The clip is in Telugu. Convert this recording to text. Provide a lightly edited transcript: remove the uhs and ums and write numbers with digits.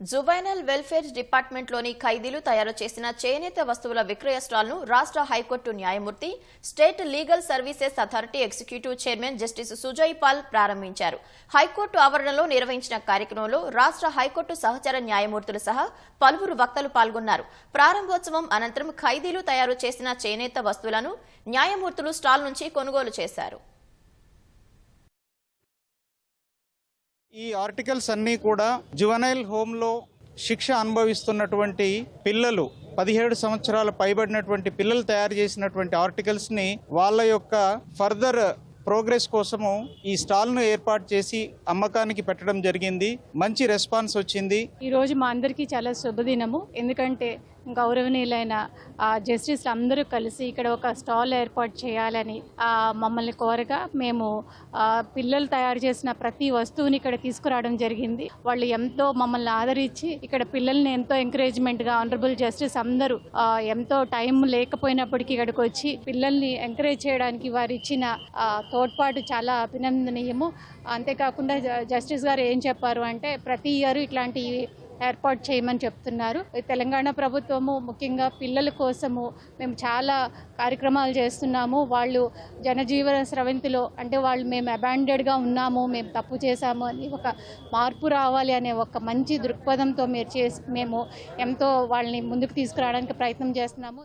జువైనల్ వెల్ఫేర్ డిపార్ట్మెంట్లోని ఖైదీలు తయారు చేసిన చేనేత వస్తువుల విక్రయ స్టాల్ను రాష్ట్ర హైకోర్టు న్యాయమూర్తి, state legal services authority executive chairman justice Sujoy Paul ప్రారంభించారు. హైకోర్టు ఆవరణలో నిర్వహించిన కార్యక్రమంలో రాష్ట్ర హైకోర్టు సహచర న్యాయమూర్తులు సహా పలువురు వక్తలు పాల్గొన్నారు. ప్రారంభోత్సవం అనంతరం ఖైదీలు తయారు చేసిన చేనేత వస్తువులను న్యాయమూర్తులు స్టాల్ నుంచి కొనుగోలు చేశారు. ఈ ఆర్టికల్స్ అన్నీ కూడా జువెనైల్ హోమ్లో శిక్ష అనుభవిస్తున్నటువంటి పిల్లలు 17 సంవత్సరాలు పైబడినటువంటి పిల్లలు తయారు చేసినటువంటి ఆర్టికల్స్ని వాళ్ళ యొక్క ఫర్దర్ ప్రోగ్రెస్ కోసము ఈ స్టాల్ను ఏర్పాటు చేసి అమ్మకానికి పెట్టడం జరిగింది. మంచి రెస్పాన్స్ వచ్చింది. ఈ రోజు మా అందరికీ చాలా శుభదినము. ఎందుకంటే గౌరవనీయులైన జస్టిస్ అందరూ కలిసి ఇక్కడ ఒక స్టాల్ ఏర్పాటు చేయాలని మమ్మల్ని కోరగా మేము పిల్లలు తయారు చేసిన ప్రతి వస్తువుని ఇక్కడ తీసుకురావడం జరిగింది. వాళ్ళు ఎంతో మమ్మల్ని ఆదరించి ఇక్కడ పిల్లల్ని ఎంతో ఎంకరేజ్మెంట్గా ఆనరబుల్ జస్టిస్ అందరూ ఎంతో టైం లేకపోయినప్పటికీ ఇక్కడికి వచ్చి పిల్లల్ని ఎంకరేజ్ చేయడానికి వారు ఇచ్చిన తోడ్పాటు చాలా అభినందనీయము. అంతేకాకుండా జస్టిస్ గారు ఏం చెప్పారు అంటే ప్రతి ఇయర్ ఇట్లాంటి ఏర్పాటు చేయమని చెప్తున్నారు. తెలంగాణ ప్రభుత్వము ముఖ్యంగా పిల్లల కోసము మేము చాలా కార్యక్రమాలు చేస్తున్నాము. వాళ్ళు జనజీవన స్రవంతిలో అంటే వాళ్ళు మేము అబాండెడ్గా ఉన్నాము, మేము తప్పు చేశాము అని ఒక మార్పు రావాలి అనే ఒక మంచి దృక్పథంతో మేము ఎంతో వాళ్ళని ముందుకు తీసుకురావడానికి ప్రయత్నం చేస్తున్నాము.